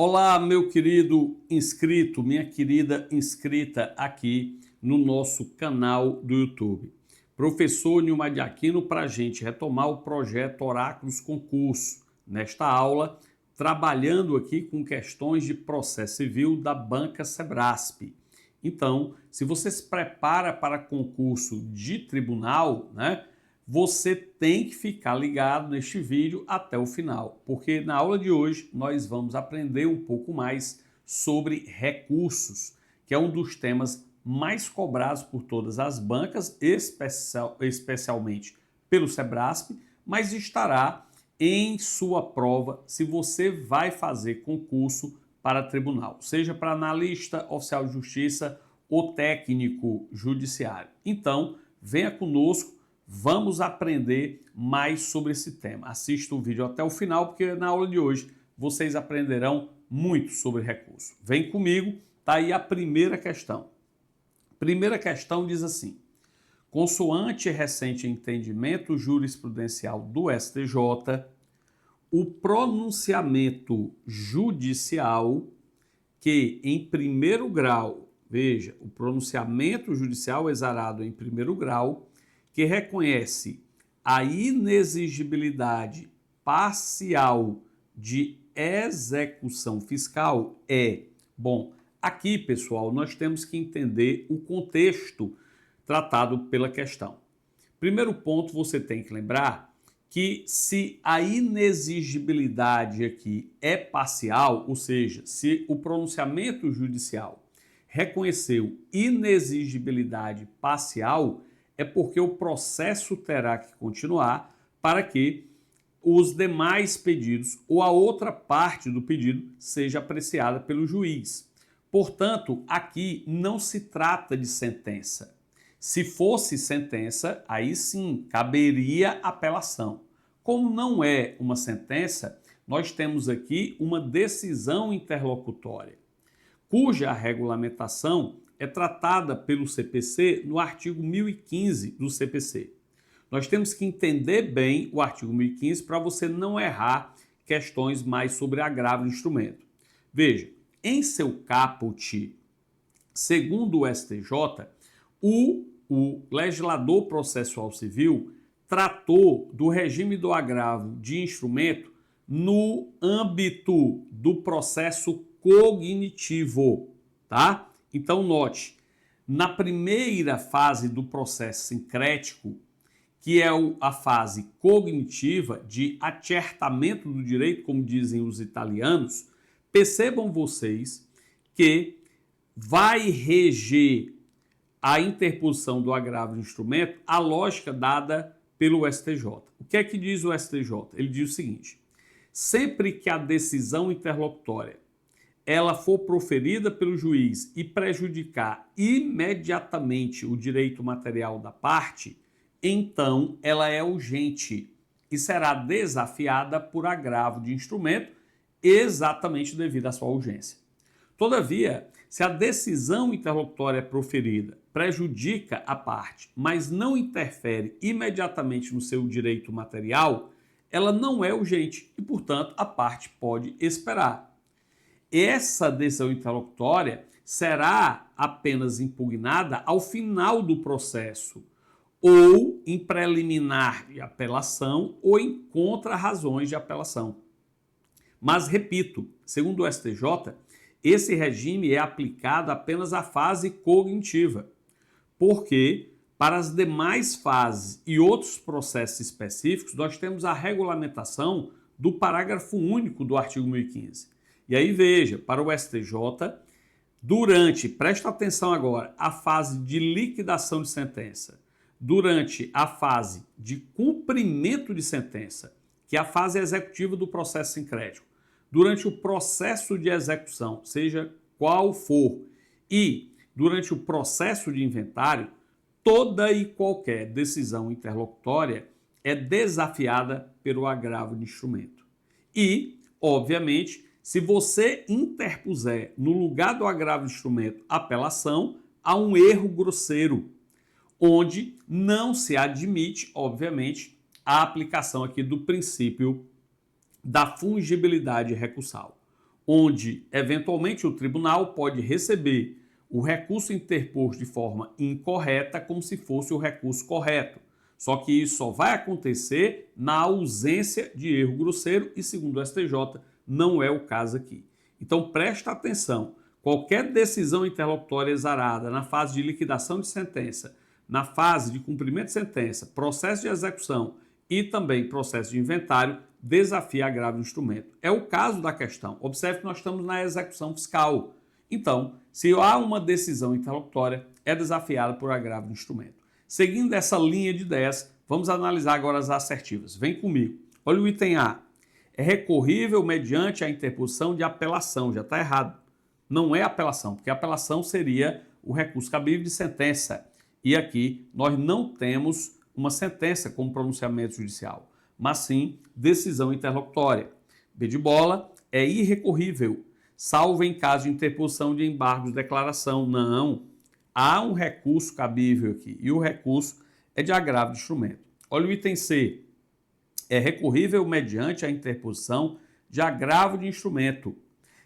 Olá, meu querido inscrito, minha querida inscrita aqui no nosso canal do YouTube. Professor Nilmar de Aquino para a gente retomar o projeto Oráculos Concurso. Nesta aula, trabalhando aqui com questões de processo civil da Banca Sebrasp. Então, se você se prepara para concurso de tribunal, né? Você tem que ficar ligado neste vídeo até o final, porque na aula de hoje nós vamos aprender um pouco mais sobre recursos, que é um dos temas mais cobrados por todas as bancas, especialmente pelo Sebrasp, mas estará em sua prova se você vai fazer concurso para tribunal, seja para analista, oficial de justiça ou técnico judiciário. Então, venha conosco. Vamos aprender mais sobre esse tema. Assista o vídeo até o final, porque na aula de hoje vocês aprenderão muito sobre recurso. Vem comigo, tá aí a primeira questão. Primeira questão diz assim: consoante recente entendimento jurisprudencial do STJ, o pronunciamento judicial que em primeiro grau, veja, o pronunciamento judicial exarado em primeiro grau, que reconhece a inexigibilidade parcial de execução fiscal bom, aqui, pessoal, nós temos que entender o contexto tratado pela questão. Primeiro ponto, você tem que lembrar que se a inexigibilidade aqui é parcial, ou seja, se o pronunciamento judicial reconheceu inexigibilidade parcial, é porque o processo terá que continuar para que os demais pedidos ou a outra parte do pedido seja apreciada pelo juiz. Portanto, aqui não se trata de sentença. Se fosse sentença, aí sim caberia apelação. Como não é uma sentença, nós temos aqui uma decisão interlocutória, cuja regulamentação é tratada pelo CPC no artigo 1015 do CPC. Nós temos que entender bem o artigo 1015 para você não errar questões mais sobre agravo de instrumento. Veja, em seu caput, segundo o STJ, o legislador processual civil tratou do regime do agravo de instrumento no âmbito do processo cognitivo, tá? Então, note, na primeira fase do processo sincrético, que é a fase cognitiva de acertamento do direito, como dizem os italianos, percebam vocês que vai reger a interposição do agravo de instrumento a lógica dada pelo STJ. O que é que diz o STJ? Ele diz o seguinte: sempre que a decisão interlocutória ela for proferida pelo juiz e prejudicar imediatamente o direito material da parte, então ela é urgente e será desafiada por agravo de instrumento exatamente devido à sua urgência. Todavia, se a decisão interlocutória proferida prejudica a parte, mas não interfere imediatamente no seu direito material, ela não é urgente e, portanto, a parte pode esperar. Essa decisão interlocutória será apenas impugnada ao final do processo, ou em preliminar de apelação, ou em contra-razões de apelação. Mas, repito, segundo o STJ, esse regime é aplicado apenas à fase cognitiva, porque para as demais fases e outros processos específicos, nós temos a regulamentação do parágrafo único do artigo 1015. E aí veja, para o STJ, presta atenção agora, a fase de liquidação de sentença, durante a fase de cumprimento de sentença, que é a fase executiva do processo sincrético, durante o processo de execução, seja qual for, e durante o processo de inventário, toda e qualquer decisão interlocutória é desafiada pelo agravo de instrumento. E, obviamente, se você interpuser no lugar do agravo de instrumento apelação, há um erro grosseiro, onde não se admite, obviamente, a aplicação aqui do princípio da fungibilidade recursal. onde, eventualmente, o tribunal pode receber o recurso interposto de forma incorreta como se fosse o recurso correto. Só que isso só vai acontecer na ausência de erro grosseiro e, segundo o STJ, não é o caso aqui. Então, presta atenção. Qualquer decisão interlocutória exarada na fase de liquidação de sentença, na fase de cumprimento de sentença, processo de execução e também processo de inventário, desafia agravo de instrumento. É o caso da questão. Observe que nós estamos na execução fiscal. Então, se há uma decisão interlocutória, é desafiada por agravo de instrumento. Seguindo essa linha de ideias, vamos analisar agora as assertivas. Vem comigo. Olha o item A. É recorrível mediante a interposição de apelação. Já está errado. Não é apelação, porque apelação seria o recurso cabível de sentença. E aqui nós não temos uma sentença como pronunciamento judicial, mas sim decisão interlocutória. B de bola, é irrecorrível, salvo em caso de interposição de embargos de declaração. Não, há um recurso cabível aqui e o recurso é de agravo de instrumento. Olha o item C, é recorrível mediante a interposição de agravo de instrumento,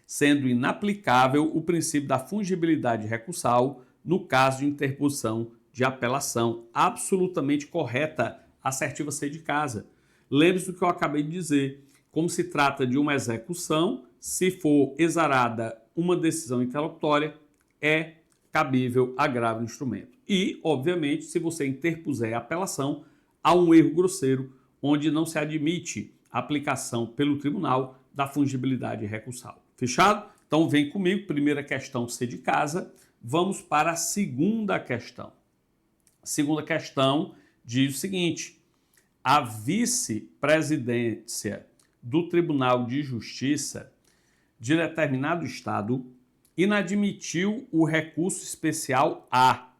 sendo inaplicável o princípio da fungibilidade recursal no caso de interposição de apelação. Absolutamente correta, assertiva C de casa. Lembre-se do que eu acabei de dizer. Como se trata de uma execução, se for exarada uma decisão interlocutória, é cabível agravo de instrumento. E, obviamente, se você interpuser a apelação, há um erro grosseiro, onde não se admite a aplicação pelo tribunal da fungibilidade recursal. Fechado? Então vem comigo, primeira questão C de casa, vamos para a segunda questão. A segunda questão diz o seguinte: a vice-presidência do Tribunal de Justiça de determinado estado inadmitiu o recurso especial A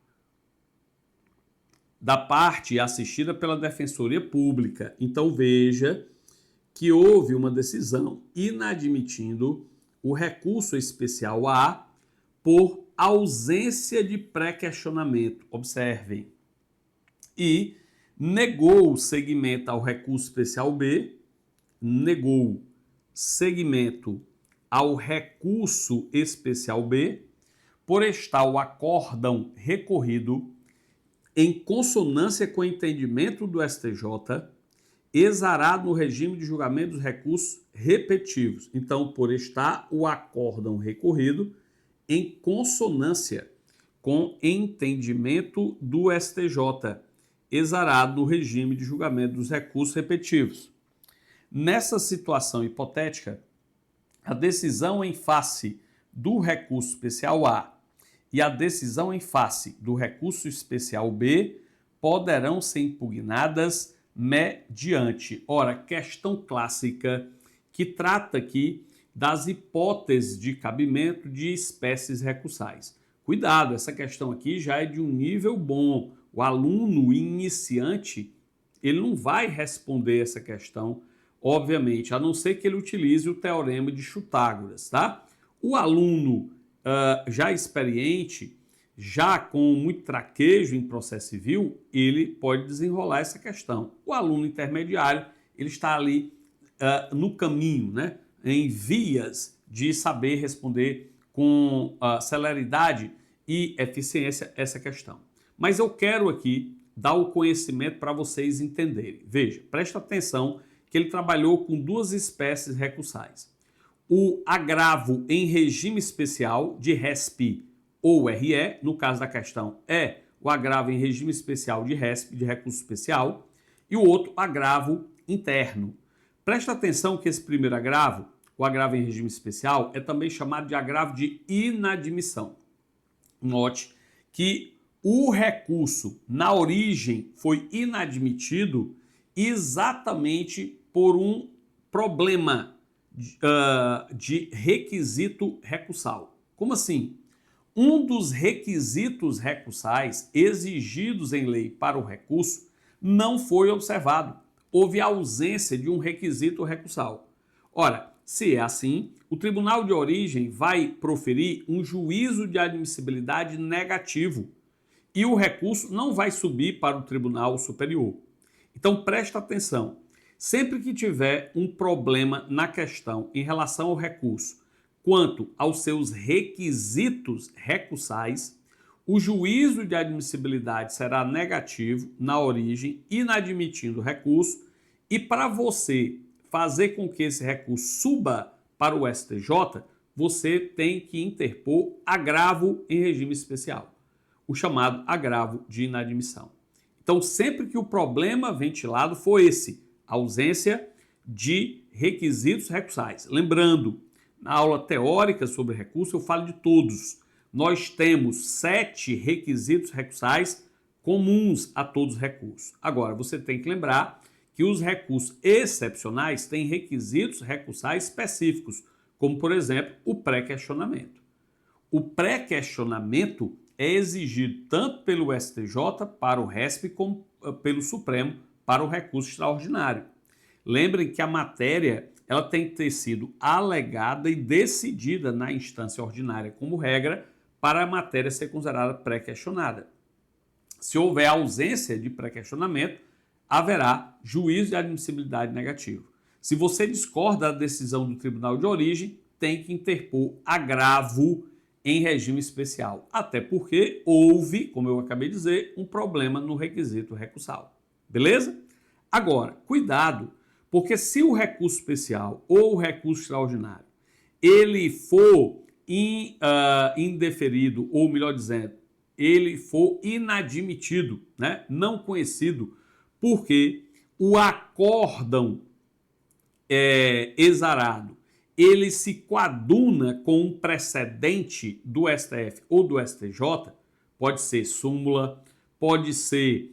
da parte assistida pela Defensoria Pública. Então veja que houve uma decisão inadmitindo o recurso especial A por ausência de pré-questionamento. Observem. E negou o seguimento ao recurso especial B, negou seguimento ao recurso especial B, por estar o acórdão recorrido em consonância com o entendimento do STJ, exarado no regime de julgamento dos recursos repetitivos. Então, por estar o acórdão recorrido em consonância com entendimento do STJ, exarado no regime de julgamento dos recursos repetitivos. Nessa situação hipotética, a decisão em face do recurso especial A e a decisão em face do recurso especial B poderão ser impugnadas mediante. Ora, questão clássica que trata aqui das hipóteses de cabimento de espécies recursais. Cuidado, essa questão aqui já é de um nível bom. O aluno iniciante, ele não vai responder essa questão, obviamente, a não ser que ele utilize o teorema de Chutágoras, tá? O aluno já experiente, já com muito traquejo em processo civil, ele pode desenrolar essa questão. O aluno intermediário, ele está ali no caminho, né? Em vias de saber responder com celeridade e eficiência essa questão. Mas eu quero aqui dar o conhecimento para vocês entenderem. Veja, presta atenção que ele trabalhou com duas espécies recursais. O agravo em regime especial de RESP ou RE, no caso da questão é o agravo em regime especial de RESP, de recurso especial, e o outro agravo interno. Presta atenção que esse primeiro agravo, o agravo em regime especial, é também chamado de agravo de inadmissão. Note que o recurso, na origem, foi inadmitido exatamente por um problema de requisito recursal. Como assim? Um dos requisitos recursais exigidos em lei para o recurso não foi observado. Houve ausência de um requisito recursal. Ora, se é assim, o tribunal de origem vai proferir um juízo de admissibilidade negativo e o recurso não vai subir para o tribunal superior. Então, presta atenção. Sempre que tiver um problema na questão em relação ao recurso, quanto aos seus requisitos recursais, o juízo de admissibilidade será negativo na origem, inadmitindo o recurso, e para você fazer com que esse recurso suba para o STJ, você tem que interpor agravo em regime especial, o chamado agravo de inadmissão. Então, sempre que o problema ventilado for esse, ausência de requisitos recursais. Lembrando, na aula teórica sobre recurso, eu falo de todos. Nós temos 7 requisitos recursais comuns a todos os recursos. Agora, você tem que lembrar que os recursos excepcionais têm requisitos recursais específicos, como, por exemplo, o pré-questionamento. O pré-questionamento é exigido tanto pelo STJ para o RESP como pelo Supremo para o recurso extraordinário. Lembrem que a matéria ela tem que ter sido alegada e decidida na instância ordinária como regra para a matéria ser considerada pré-questionada. Se houver ausência de pré-questionamento, haverá juízo de admissibilidade negativo. Se você discorda da decisão do tribunal de origem, tem que interpor agravo em regime especial, até porque houve, como eu acabei de dizer, um problema no requisito recursal. Beleza? Agora, cuidado, porque se o recurso especial ou o recurso extraordinário ele for indeferido, ou melhor dizendo, ele for inadmitido, né? Não conhecido, porque o acórdão exarado ele se coaduna com um precedente do STF ou do STJ, pode ser súmula, pode ser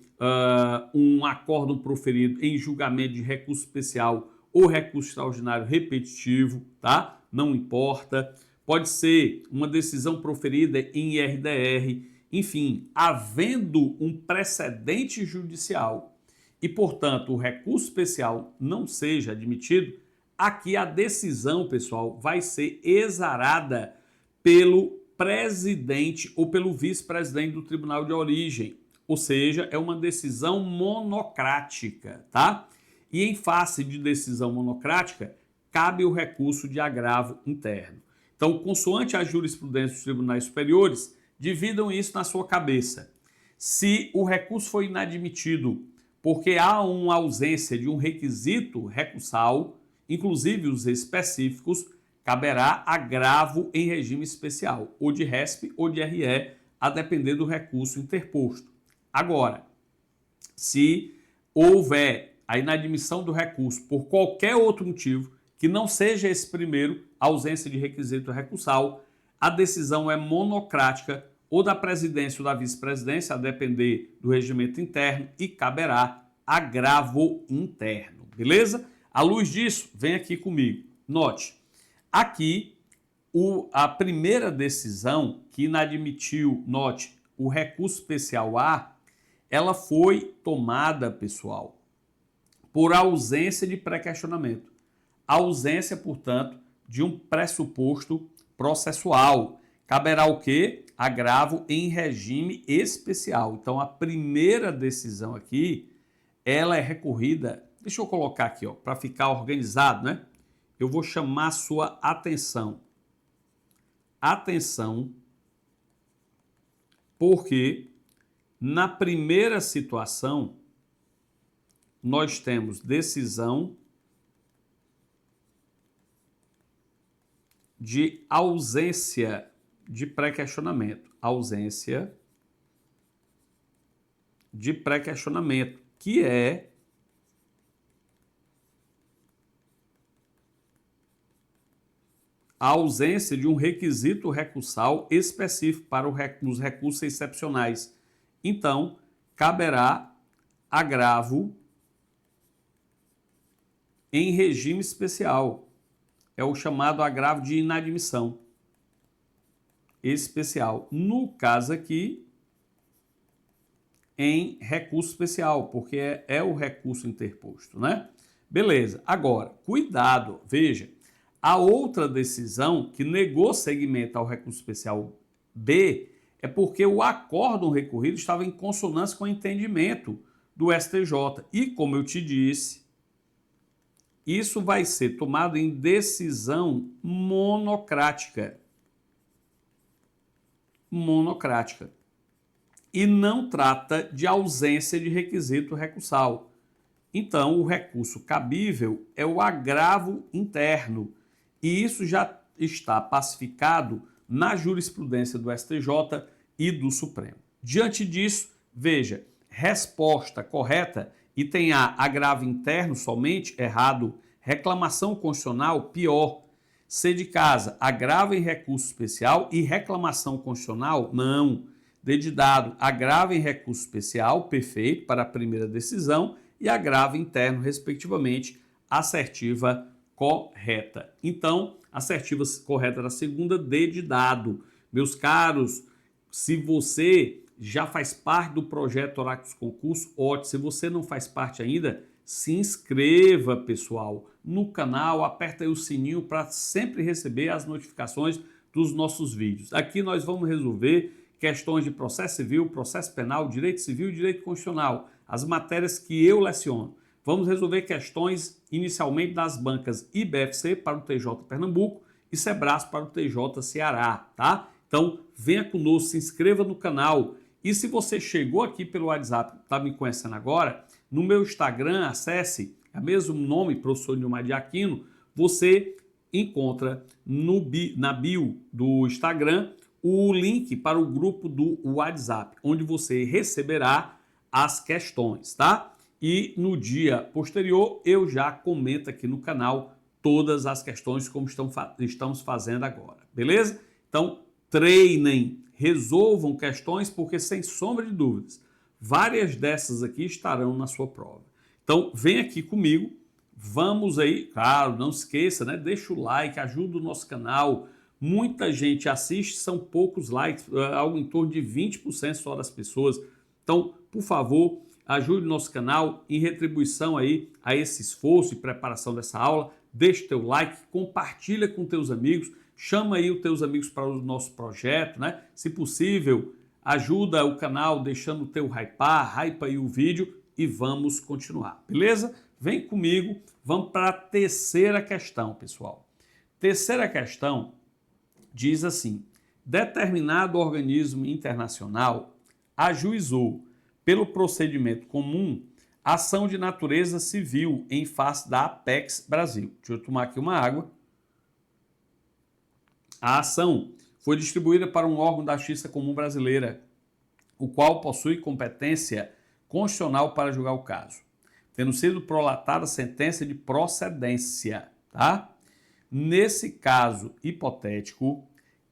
um acórdão proferido em julgamento de recurso especial ou recurso extraordinário repetitivo, tá? Não importa. Pode ser uma decisão proferida em IRDR, enfim, havendo um precedente judicial e, portanto, o recurso especial não seja admitido, aqui a decisão, pessoal, vai ser exarada pelo presidente ou pelo vice-presidente do tribunal de origem. Ou seja, é uma decisão monocrática, tá? E em face de decisão monocrática, cabe o recurso de agravo interno. Então, consoante a jurisprudência dos tribunais superiores, dividam isso na sua cabeça. Se o recurso foi inadmitido porque há uma ausência de um requisito recursal, inclusive os específicos, caberá agravo em regime especial, ou de RESP ou de RE, a depender do recurso interposto. Agora, se houver a inadmissão do recurso por qualquer outro motivo, que não seja esse primeiro, ausência de requisito recursal, a decisão é monocrática ou da presidência ou da vice-presidência, a depender do regimento interno, e caberá agravo interno, beleza? À luz disso, vem aqui comigo. Note, aqui a primeira decisão que inadmitiu, note, o recurso especial A, ela foi tomada, pessoal, por ausência de pré-questionamento. Ausência, portanto, de um pressuposto processual. Caberá o quê? Agravo em regime especial. Então, a primeira decisão aqui, ela é recorrida. Deixa eu colocar aqui, ó, para ficar organizado, né? Eu vou chamar sua atenção. Atenção, porque na primeira situação, nós temos decisão de ausência de pré-questionamento. Ausência de pré-questionamento, que é a ausência de um requisito recursal específico para os recursos excepcionais. Então, caberá agravo em regime especial. É o chamado agravo de inadmissão especial. No caso aqui, em recurso especial, porque é o recurso interposto, né? Beleza. Agora, cuidado, veja, a outra decisão que negou seguimento ao recurso especial B é porque o acórdão recorrido estava em consonância com o entendimento do STJ. E, como eu te disse, Isso vai ser tomado em decisão monocrática. Monocrática. E não trata de ausência de requisito recursal. Então, o recurso cabível é o agravo interno, e isso já está pacificado na jurisprudência do STJ e do Supremo. Diante disso, veja, resposta correta, item A, agravo interno somente, errado, reclamação constitucional, pior. C de casa, agravo em recurso especial e reclamação constitucional, não. D de dado, agravo em recurso especial, perfeito, para a primeira decisão, e agravo interno, respectivamente, assertiva correta. Então, assertiva correta da segunda, D de dado. Meus caros, se você já faz parte do projeto Oráculos Concurso, ótimo. Se você não faz parte ainda, se inscreva, pessoal, no canal, aperta aí o sininho para sempre receber as notificações dos nossos vídeos. Aqui nós vamos resolver questões de processo civil, processo penal, direito civil e direito constitucional, as matérias que eu leciono. Vamos resolver questões inicialmente das bancas IBFC para o TJ Pernambuco e Sebras para o TJ Ceará, tá? Então, venha conosco, se inscreva no canal. E se você chegou aqui pelo WhatsApp, está me conhecendo agora, no meu Instagram, acesse, é o mesmo nome, professor Nilmar de Aquino, você encontra na bio do Instagram o link para o grupo do WhatsApp, onde você receberá as questões, tá? E no dia posterior eu já comento aqui no canal todas as questões como estamos fazendo agora, beleza? Então treinem, resolvam questões, porque sem sombra de dúvidas, várias dessas aqui estarão na sua prova. Então vem aqui comigo, vamos aí, claro, não esqueça, né? Deixa o like, ajuda o nosso canal. Muita gente assiste, são poucos likes, algo em torno de 20% só das pessoas. Então, por favor, ajude o nosso canal em retribuição aí a esse esforço e preparação dessa aula. Deixe teu like, compartilha com teus amigos, chama aí os teus amigos para o nosso projeto, né? Se possível, ajuda o canal deixando o teu hypa aí o vídeo e vamos continuar, beleza? Vem comigo, vamos para a terceira questão, pessoal. Terceira questão diz assim: determinado organismo internacional ajuizou, pelo procedimento comum, ação de natureza civil em face da Apex Brasil. Deixa eu tomar aqui uma água. A ação foi distribuída para um órgão da Justiça Comum Brasileira, o qual possui competência constitucional para julgar o caso, tendo sido prolatada a sentença de procedência, tá? Nesse caso hipotético,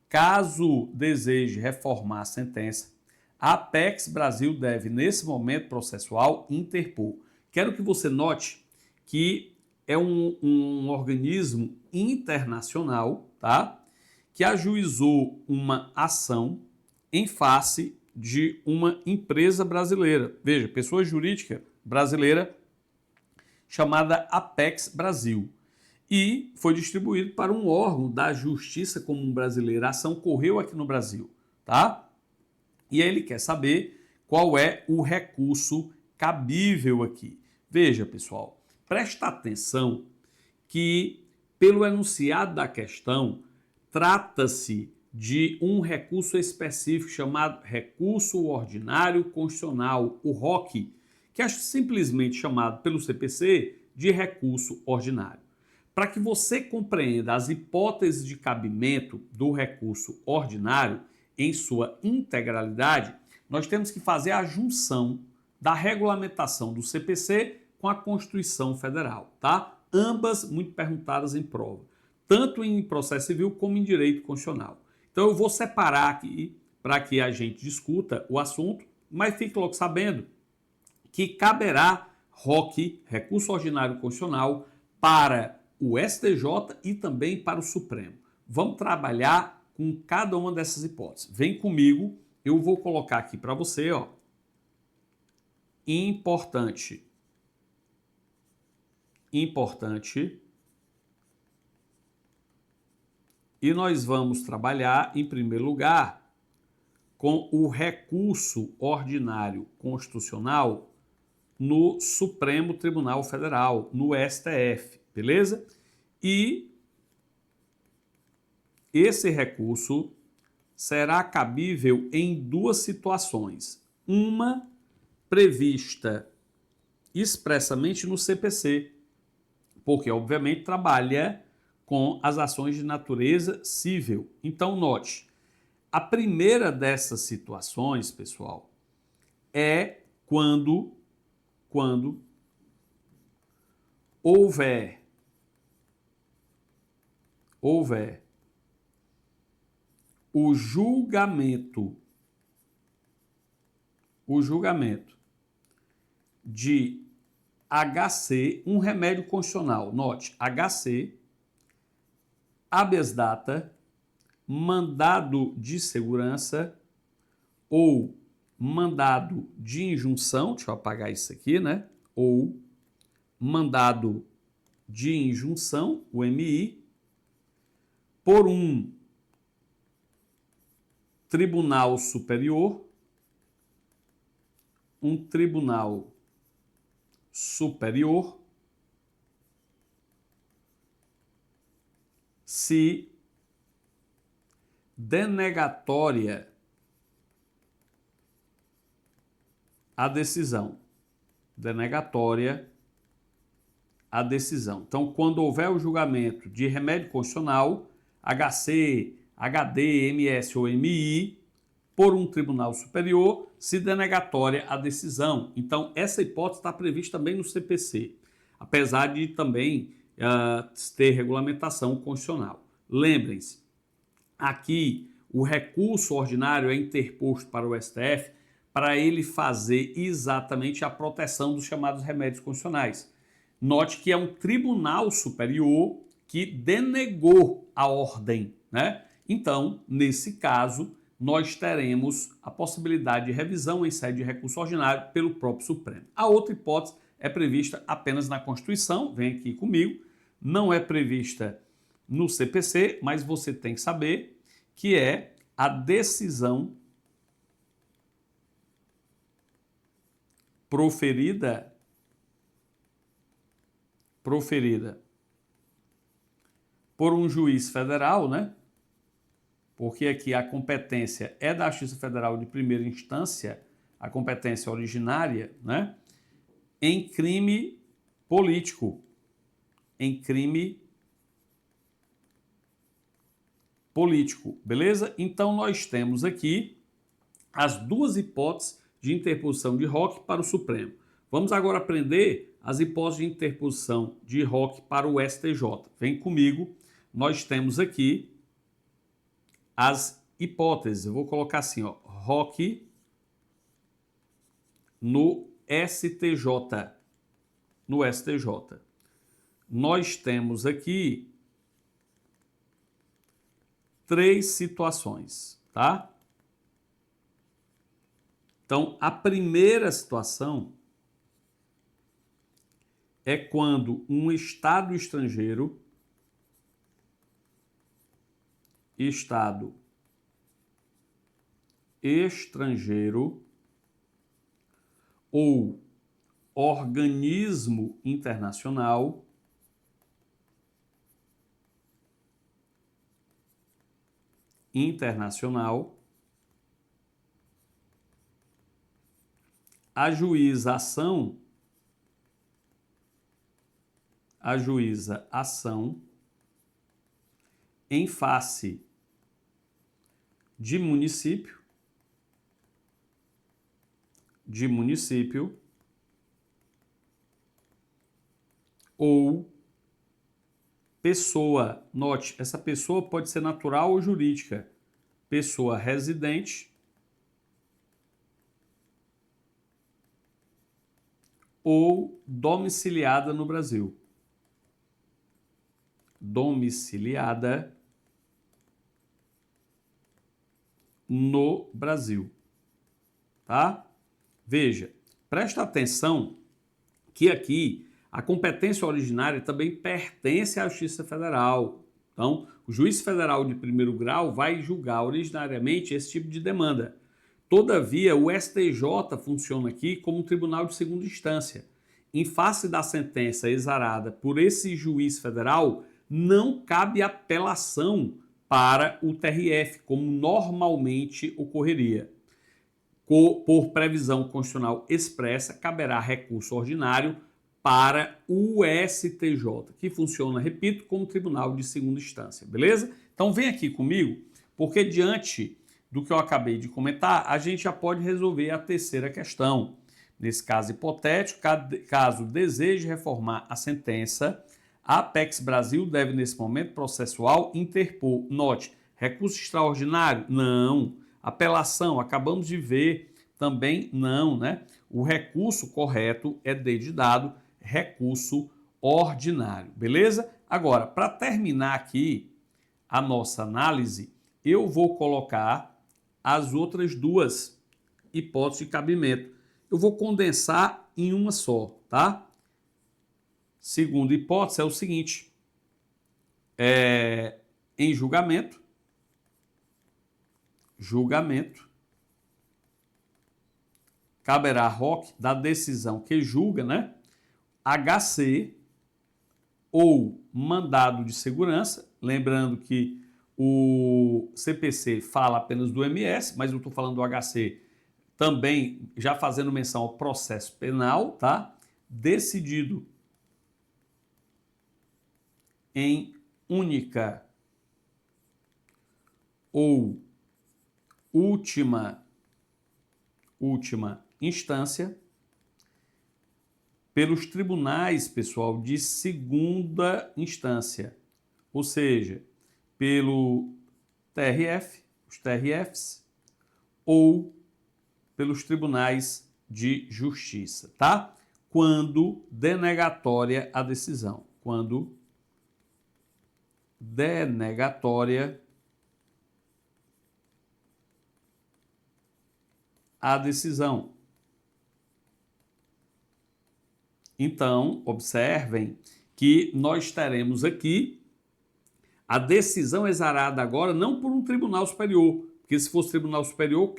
caso deseje reformar a sentença, a Apex Brasil deve, nesse momento processual, interpor. Quero que você note que é um organismo internacional, tá? Que ajuizou uma ação em face de uma empresa brasileira. Veja, pessoa jurídica brasileira chamada Apex Brasil. E foi distribuído para um órgão da Justiça Comum Brasileira. A ação correu aqui no Brasil, tá? E ele quer saber qual é o recurso cabível aqui. Veja, pessoal, presta atenção que, pelo enunciado da questão, trata-se de um recurso específico chamado Recurso Ordinário Constitucional, o ROC, que é simplesmente chamado pelo CPC de recurso ordinário. Para que você compreenda as hipóteses de cabimento do recurso ordinário em sua integralidade, nós temos que fazer a junção da regulamentação do CPC com a Constituição Federal, tá? Ambas muito perguntadas em prova, tanto em processo civil como em direito constitucional. Então eu vou separar aqui para que a gente discuta o assunto, mas fique logo sabendo que caberá ROC, Recurso Ordinário Constitucional, para o STJ e também para o Supremo. Vamos trabalhar com cada uma dessas hipóteses. Vem comigo, eu vou colocar aqui para você, ó. Importante. E nós vamos trabalhar, em primeiro lugar, com o recurso ordinário constitucional no Supremo Tribunal Federal, no STF. beleza? E esse recurso será cabível em duas situações. Uma prevista expressamente no CPC, porque, obviamente, trabalha com as ações de natureza civil. Então, note, a primeira dessas situações, pessoal, é quando houver o julgamento de HC, um remédio constitucional. Note, HC, habeas data, mandado de segurança ou mandado de injunção, deixa eu apagar isso aqui, né? Ou mandado de injunção, o MI, por um tribunal superior, se denegatória a decisão. Então, quando houver o julgamento de remédio constitucional, HC, HD, MS ou MI, por um tribunal superior, se denegatória a decisão. Então, essa hipótese está prevista também no CPC, apesar de também ter regulamentação constitucional. Lembrem-se, aqui o recurso ordinário é interposto para o STF para ele fazer exatamente a proteção dos chamados remédios constitucionais. Note que é um tribunal superior que denegou a ordem, né? Então, nesse caso, nós teremos a possibilidade de revisão em sede de recurso ordinário pelo próprio Supremo. A outra hipótese é prevista apenas na Constituição, vem aqui comigo, não é prevista no CPC, mas você tem que saber que é a decisão proferida por um juiz federal, né? Porque aqui a competência é da Justiça Federal de primeira instância, a competência originária, né? Em crime político. Beleza? Então, nós temos aqui as duas hipóteses de interposição de ROC para o Supremo. Vamos agora aprender as hipóteses de interposição de ROC para o STJ. Vem comigo, nós temos aqui as hipóteses. Eu vou colocar assim, ó, ROC no STJ. Nós temos aqui três situações, tá? Então, a primeira situação é quando um Estado estrangeiro ou organismo internacional ajuiza ação em face de município ou pessoa. Note, essa pessoa pode ser natural ou jurídica. Pessoa residente ou domiciliada no Brasil. Tá? Veja, presta atenção que aqui a competência originária também pertence à Justiça Federal. Então, o juiz federal de primeiro grau vai julgar originariamente esse tipo de demanda. Todavia, o STJ funciona aqui como um tribunal de segunda instância. em face da sentença exarada por esse juiz federal, não cabe apelação para o TRF, como normalmente ocorreria. Por previsão constitucional expressa, caberá recurso ordinário para o STJ, que funciona, repito, como tribunal de segunda instância, beleza? Então vem aqui comigo, porque diante do que eu acabei de comentar, a gente já pode resolver a terceira questão. Nesse caso hipotético, caso deseje reformar a sentença, a Apex Brasil deve, nesse momento processual, interpor, note, recurso extraordinário? Não. Apelação, acabamos de ver, também não, né? O recurso correto é dedicado recurso ordinário, beleza? Agora, para terminar aqui a nossa análise, eu vou colocar as outras duas hipóteses de cabimento. Eu vou condensar em uma só, tá? Segunda hipótese é o seguinte, em julgamento, caberá ROC da decisão que julga, né? HC ou mandado de segurança, lembrando que o CPC fala apenas do MS, mas eu estou falando do HC também, já fazendo menção ao processo penal, tá? Decidido em única ou última instância pelos tribunais, pessoal, de segunda instância, ou seja, pelo TRF, os TRFs, ou pelos tribunais de justiça, tá? Quando denegatória a decisão, quando denegatória a decisão. Então, observem que nós teremos aqui a decisão exarada agora não por um tribunal superior, porque se fosse tribunal superior,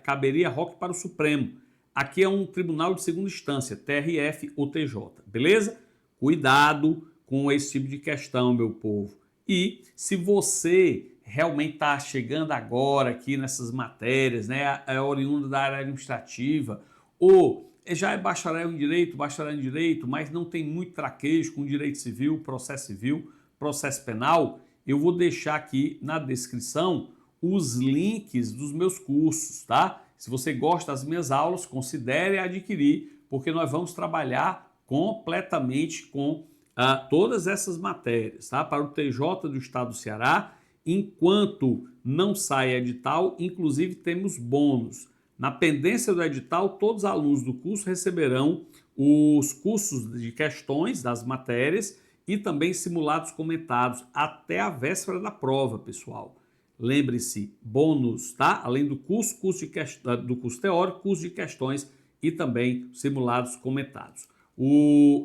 caberia ROC para o Supremo. Aqui é um tribunal de segunda instância, TRF ou TJ, beleza? Cuidado com esse tipo de questão, meu povo. E se você realmente está chegando agora aqui nessas matérias, né, é oriundo da área administrativa, ou já é bacharel em direito, mas não tem muito traquejo com direito civil, processo penal, eu vou deixar aqui na descrição os links dos meus cursos, tá? Se você gosta das minhas aulas, considere adquirir, porque nós vamos trabalhar completamente com todas essas matérias, tá? Para o TJ do Estado do Ceará, enquanto não sai edital, inclusive temos bônus. Na pendência do edital, todos os alunos do curso receberão os cursos de questões das matérias e também simulados comentados até a véspera da prova, pessoal. Lembre-se, bônus, tá? Além do curso teórico, curso de questões e também simulados comentados.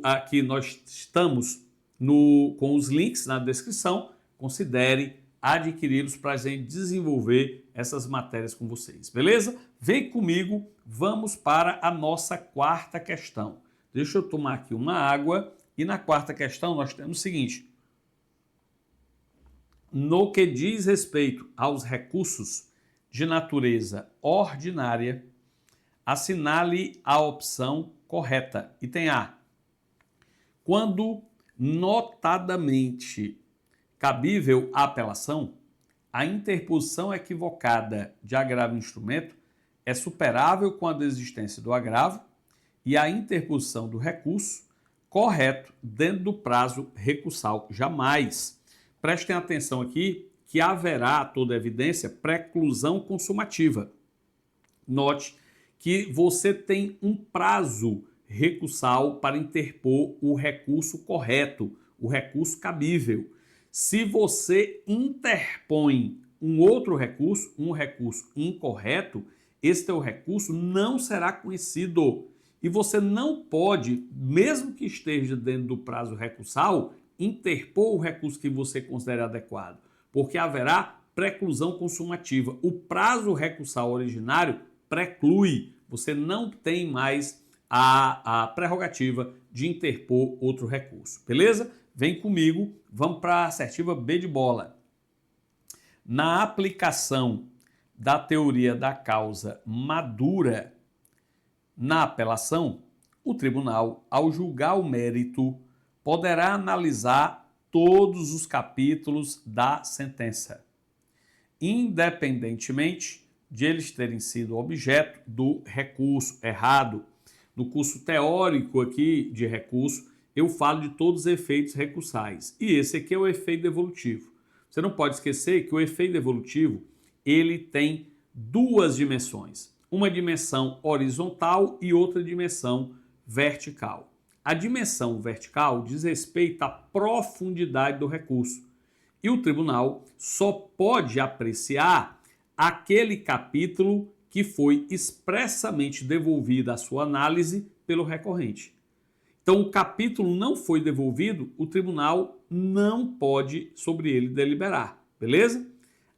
Aqui nós estamos com os links na descrição, considere adquiri-los para a gente desenvolver essas matérias com vocês, beleza? Vem comigo, vamos para a nossa quarta questão. Deixa eu tomar aqui uma água e na quarta questão nós temos o seguinte. No que diz respeito aos recursos de natureza ordinária, assinale a opção correta. Item A. Quando notadamente cabível a apelação, a interposição equivocada de agravo em instrumento é superável com a desistência do agravo e a interposição do recurso correto dentro do prazo recursal. Jamais. Prestem atenção aqui que haverá, toda evidência, preclusão consumativa. Note que você tem um prazo recursal para interpor o recurso correto, o recurso cabível. Se você interpõe um outro recurso, um recurso incorreto, esse teu recurso não será conhecido. E você não pode, mesmo que esteja dentro do prazo recursal, interpor o recurso que você considera adequado, porque haverá preclusão consumativa. O prazo recursal originário preclui, você não tem mais a prerrogativa de interpor outro recurso. Beleza? Vem comigo, vamos para a assertiva B de bola. Na aplicação da teoria da causa madura na apelação, o tribunal, ao julgar o mérito, poderá analisar todos os capítulos da sentença, independentemente de eles terem sido objeto do recurso errado. No curso teórico aqui de recurso, eu falo de todos os efeitos recursais. E esse aqui é o efeito devolutivo. Você não pode esquecer que o efeito devolutivo, ele tem duas dimensões. Uma dimensão horizontal e outra dimensão vertical. A dimensão vertical diz respeito à profundidade do recurso. E o tribunal só pode apreciar aquele capítulo que foi expressamente devolvido à sua análise pelo recorrente. Então, o capítulo não foi devolvido, o tribunal não pode sobre ele deliberar, beleza?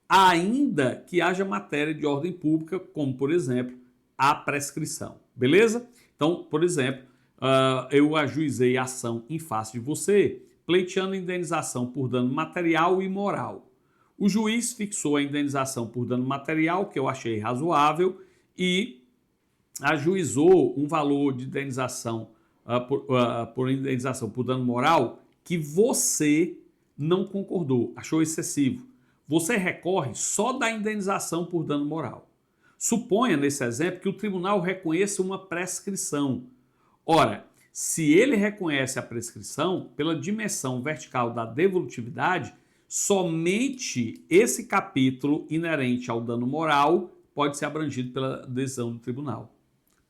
Ainda que haja matéria de ordem pública, como, por exemplo, a prescrição, beleza? Então, por exemplo, eu ajuizei a ação em face de você, pleiteando indenização por dano material e moral. O juiz fixou a indenização por dano material, que eu achei razoável, e ajuizou um valor de indenização por indenização por dano moral que você não concordou, achou excessivo. Você recorre só da indenização por dano moral. Suponha, nesse exemplo, que o tribunal reconheça uma prescrição. Ora, se ele reconhece a prescrição, pela dimensão vertical da devolutividade, somente esse capítulo inerente ao dano moral pode ser abrangido pela decisão do tribunal.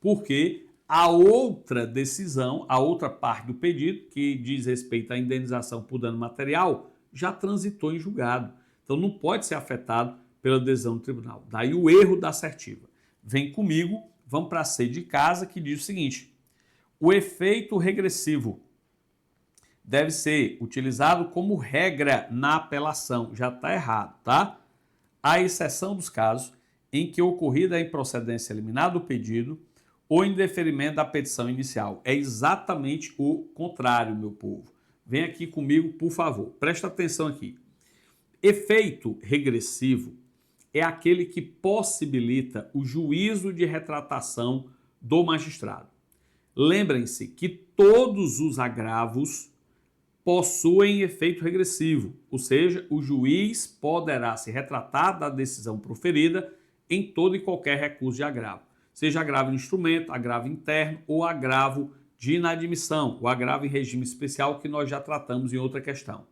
Porque a outra decisão, a outra parte do pedido, que diz respeito à indenização por dano material, já transitou em julgado. Então não pode ser afetado pela decisão do tribunal. Daí o erro da assertiva. Vem comigo, vamos para a C de casa, que diz o seguinte: o efeito regressivo deve ser utilizado como regra na apelação. Já está errado, tá? À exceção dos casos em que ocorrida a improcedência liminar do pedido ou indeferimento da petição inicial. É exatamente o contrário, meu povo. Vem aqui comigo, por favor. Presta atenção aqui. Efeito regressivo é aquele que possibilita o juízo de retratação do magistrado. Lembrem-se que todos os agravos possuem efeito regressivo, ou seja, o juiz poderá se retratar da decisão proferida em todo e qualquer recurso de agravo, seja agravo de instrumento, agravo interno ou agravo de inadmissão, o agravo em regime especial que nós já tratamos em outra questão.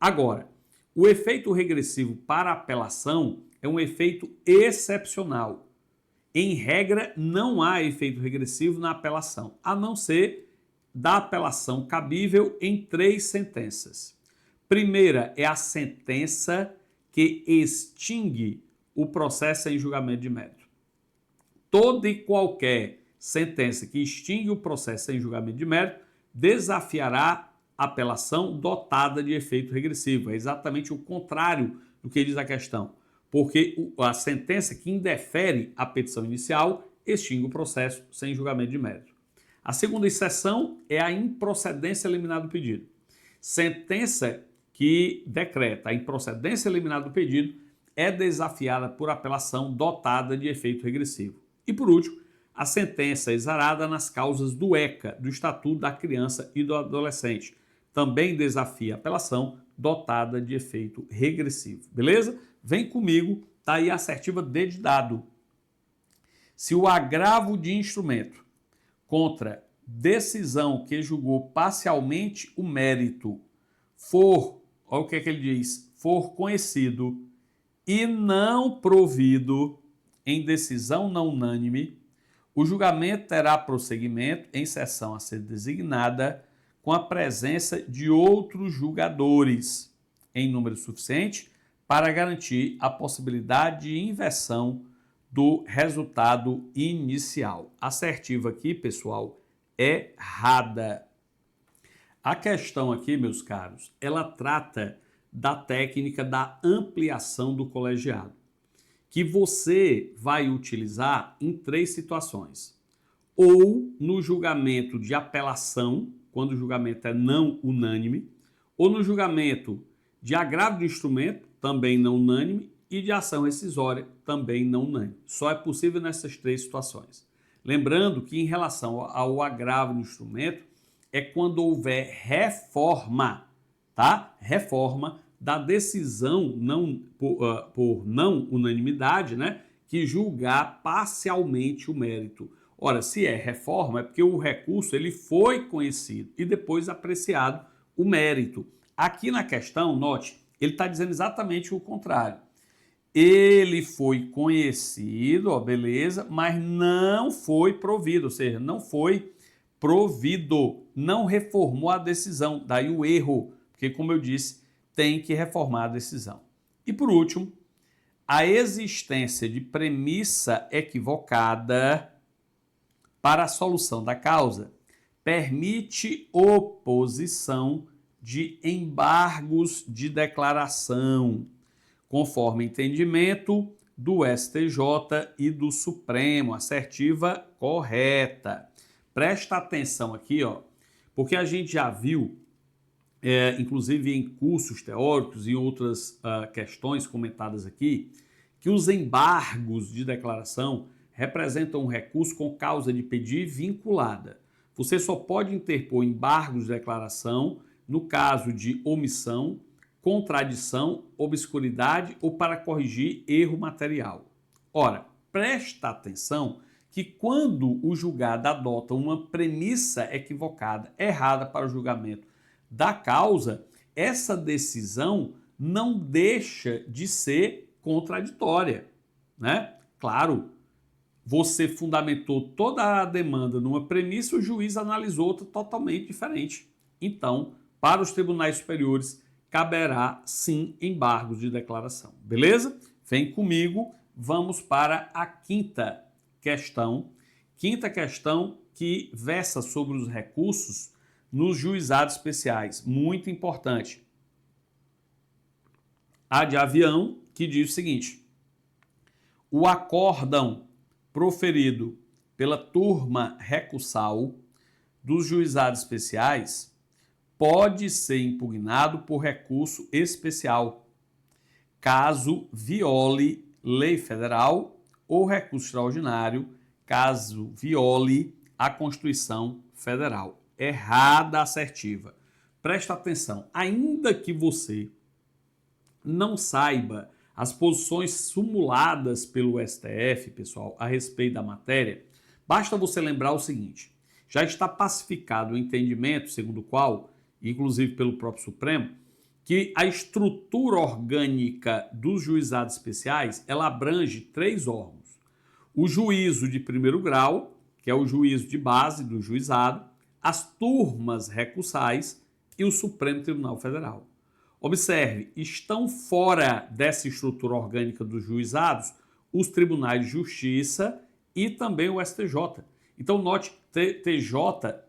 Agora, o efeito regressivo para apelação é um efeito excepcional. Em regra, não há efeito regressivo na apelação, a não ser da apelação cabível em 3 sentenças. Primeira é a sentença que extingue o processo em julgamento de mérito. Toda e qualquer sentença que extingue o processo em julgamento de mérito desafiará a apelação dotada de efeito regressivo. É exatamente o contrário do que diz a questão, porque a sentença que indefere a petição inicial extingue o processo sem julgamento de mérito. A segunda exceção é a improcedência liminar do pedido. Sentença que decreta a improcedência liminar do pedido é desafiada por apelação dotada de efeito regressivo. E por último, a sentença exarada nas causas do ECA, do Estatuto da Criança e do Adolescente, também desafia a apelação dotada de efeito regressivo. Beleza? Vem comigo, tá aí a assertiva D de dado. Se o agravo de instrumento contra decisão que julgou parcialmente o mérito for, olha o que é que ele diz, for conhecido e não provido em decisão não unânime, o julgamento terá prosseguimento em sessão a ser designada com a presença de outros julgadores em número suficiente para garantir a possibilidade de inversão do resultado inicial. A assertiva aqui, pessoal, é errada. A questão aqui, meus caros, ela trata da técnica da ampliação do colegiado, que você vai utilizar em 3 situações. ou no julgamento de apelação, quando o julgamento é não unânime, ou no julgamento de agravo de instrumento, também não unânime, e de ação rescisória, também não unânime. Só é possível nessas três situações. Lembrando que em relação ao agravo do instrumento, é quando houver reforma, tá? Reforma da decisão por não unanimidade, né? Que julgar parcialmente o mérito. Ora, se é reforma, é porque o recurso ele foi conhecido e depois apreciado o mérito. Aqui na questão, note, ele está dizendo exatamente o contrário. Ele foi conhecido, ó, beleza, mas não foi provido, ou seja, não foi provido, não reformou a decisão, daí o erro, porque como eu disse, tem que reformar a decisão. E por último, a existência de premissa equivocada para a solução da causa permite oposição de embargos de declaração, conforme entendimento do STJ e do Supremo, assertiva correta. Presta atenção aqui, ó, porque a gente já viu, inclusive em cursos teóricos e outras questões comentadas aqui, que os embargos de declaração representam um recurso com causa de pedir vinculada. Você só pode interpor embargos de declaração no caso de omissão, contradição, obscuridade ou para corrigir erro material. Ora, presta atenção que quando o julgado adota uma premissa equivocada, errada para o julgamento da causa, essa decisão não deixa de ser contraditória, né? Claro, você fundamentou toda a demanda numa premissa, o juiz analisou outra totalmente diferente. Então, para os tribunais superiores, caberá sim embargos de declaração. Beleza? Vem comigo, vamos para a quinta questão. Quinta questão que versa sobre os recursos nos juizados especiais. Muito importante. A de avião, que diz o seguinte: o acórdão proferido pela turma recursal dos juizados especiais pode ser impugnado por recurso especial, caso viole lei federal, ou recurso extraordinário, caso viole a Constituição Federal. Errada a assertiva. Presta atenção, ainda que você não saiba as posições simuladas pelo STF, pessoal, a respeito da matéria, basta você lembrar o seguinte: já está pacificado o entendimento segundo o qual, inclusive pelo próprio Supremo, que a estrutura orgânica dos juizados especiais, ela abrange 3 órgãos. O juízo de primeiro grau, que é o juízo de base do juizado, as turmas recursais e o Supremo Tribunal Federal. Observe, estão fora dessa estrutura orgânica dos juizados os tribunais de justiça e também o STJ. Então, note, TJ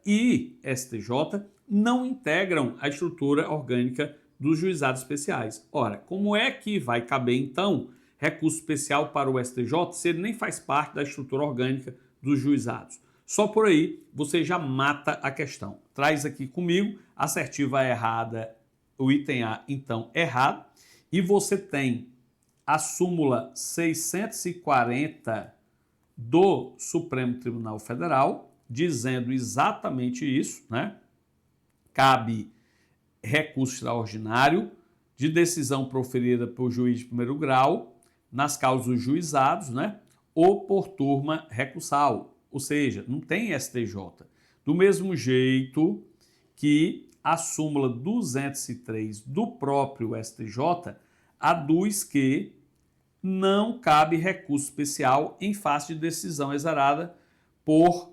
e STJ não integram a estrutura orgânica dos juizados especiais. Ora, como é que vai caber, então, recurso especial para o STJ se ele nem faz parte da estrutura orgânica dos juizados? Só por aí você já mata a questão. Traz aqui comigo, assertiva errada, o item A, então, errado. E você tem a súmula 640 do Supremo Tribunal Federal, dizendo exatamente isso, né? Cabe recurso extraordinário de decisão proferida por juiz de primeiro grau nas causas dos juizados, né? Ou por turma recursal, ou seja, não tem STJ. Do mesmo jeito que a súmula 203 do próprio STJ aduz que não cabe recurso especial em face de decisão exarada por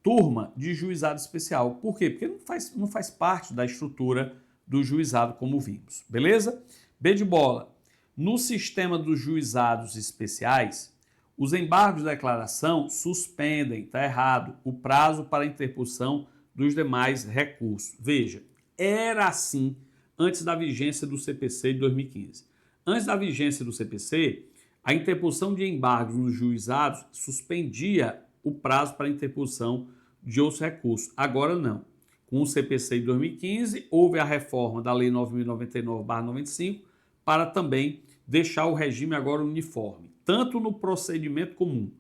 turma de juizado especial. Por quê? Porque não faz parte da estrutura do juizado, como vimos. Beleza? B de bola. No sistema dos juizados especiais, os embargos de declaração suspendem, está errado, o prazo para interposição dos demais recursos. Veja, era assim antes da vigência do CPC de 2015. Antes da vigência do CPC, a interposição de embargos nos juizados suspendia o prazo para a interposição de outros recursos. Agora não. Com o CPC de 2015, houve a reforma da Lei 9.099/95 para também deixar o regime agora uniforme, tanto no procedimento comum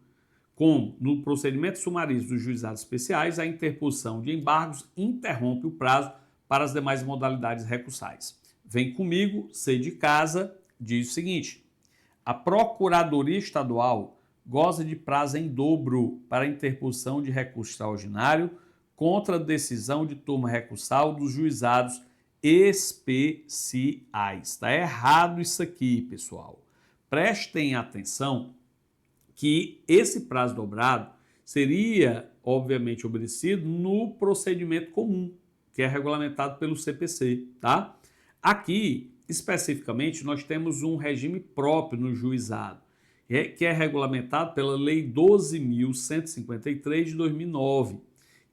como no procedimento sumaríssimo dos juizados especiais. A interposição de embargos interrompe o prazo para as demais modalidades recursais. Vem comigo, sei de casa, diz o seguinte: a Procuradoria Estadual goza de prazo em dobro para a interposição de recurso extraordinário contra a decisão de turma recursal dos juizados especiais. Está errado isso aqui, pessoal. Prestem atenção que esse prazo dobrado seria, obviamente, obedecido no procedimento comum, que é regulamentado pelo CPC, tá? Aqui, especificamente, nós temos um regime próprio no juizado, que é regulamentado pela Lei 12.153 de 2009,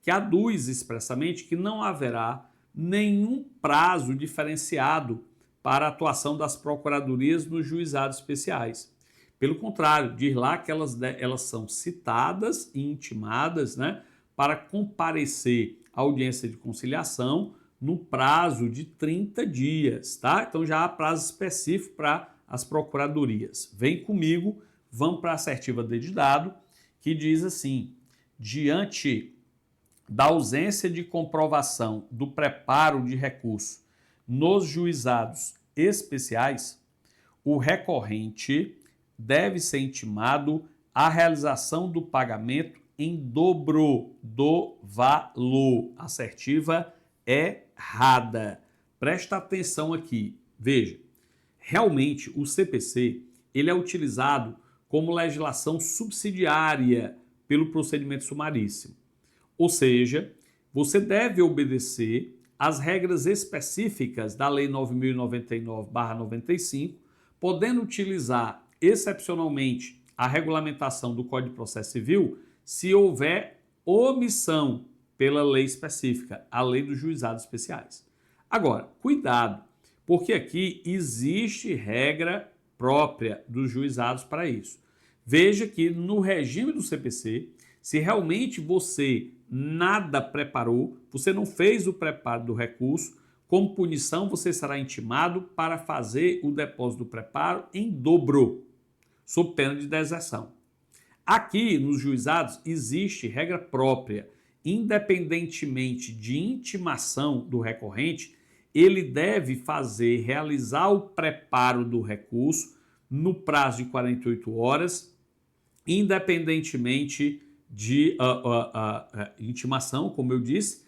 que aduz expressamente que não haverá nenhum prazo diferenciado para a atuação das procuradorias nos juizados especiais. Pelo contrário, diz lá que elas são citadas e intimadas, né, para comparecer à audiência de conciliação no prazo de 30 dias, tá? Então já há prazo específico para as procuradorias. Vem comigo, vamos para a assertiva D de dado, que diz assim: diante da ausência de comprovação do preparo de recurso nos juizados especiais, o recorrente deve ser intimado à realização do pagamento em dobro do valor. Assertiva errada. Presta atenção aqui. Veja, realmente o CPC ele é utilizado como legislação subsidiária pelo procedimento sumaríssimo. Ou seja, você deve obedecer às regras específicas da Lei 9.099/95, podendo utilizar excepcionalmente a regulamentação do Código de Processo Civil se houver omissão pela lei específica, a lei dos juizados especiais. Agora, cuidado, porque aqui existe regra própria dos juizados para isso. Veja que no regime do CPC, se realmente você nada preparou, você não fez o preparo do recurso, como punição você será intimado para fazer o depósito do preparo em dobro, sob pena de deserção. Aqui nos juizados existe regra própria. Independentemente de intimação do recorrente, ele deve realizar o preparo do recurso no prazo de 48 horas, independentemente de intimação, como eu disse,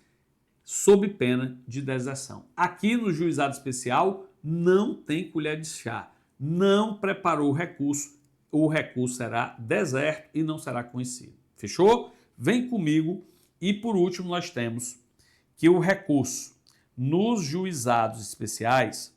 sob pena de deserção. Aqui no juizado especial não tem colher de chá. Não preparou o recurso será deserto e não será conhecido. Fechou? Vem comigo. E por último nós temos que o recurso nos juizados especiais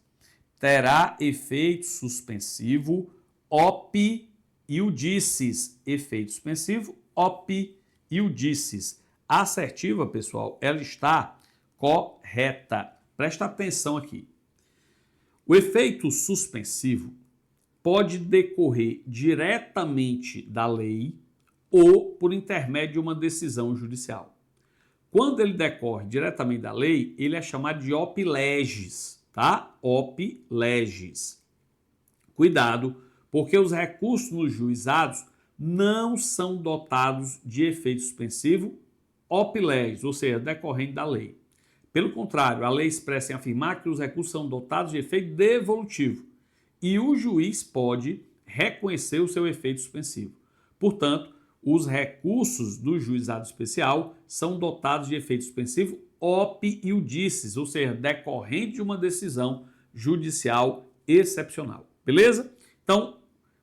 terá efeito suspensivo op iudicis. Efeito suspensivo op iudicis. A assertiva, pessoal, ela está correta. Presta atenção aqui. O efeito suspensivo pode decorrer diretamente da lei ou por intermédio de uma decisão judicial. Quando ele decorre diretamente da lei, ele é chamado de op legis, tá? Op legis. Cuidado, porque os recursos nos juizados não são dotados de efeito suspensivo op legis, ou seja, decorrente da lei. Pelo contrário, a lei expressa em afirmar que os recursos são dotados de efeito devolutivo e o juiz pode reconhecer o seu efeito suspensivo. Portanto, os recursos do juizado especial são dotados de efeito suspensivo op iudicis, ou seja, decorrente de uma decisão judicial excepcional. Beleza? Então,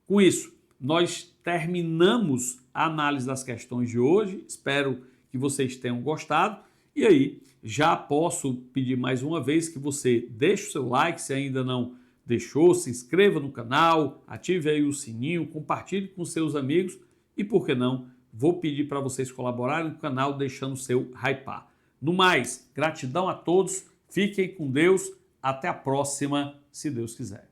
com isso, nós terminamos a análise das questões de hoje. Espero que vocês tenham gostado. E aí, já posso pedir mais uma vez que você deixe o seu like, se ainda não deixou, se inscreva no canal, ative aí o sininho, compartilhe com seus amigos e, por que não, vou pedir para vocês colaborarem no canal deixando o seu hypar. No mais, gratidão a todos, fiquem com Deus, até a próxima, se Deus quiser.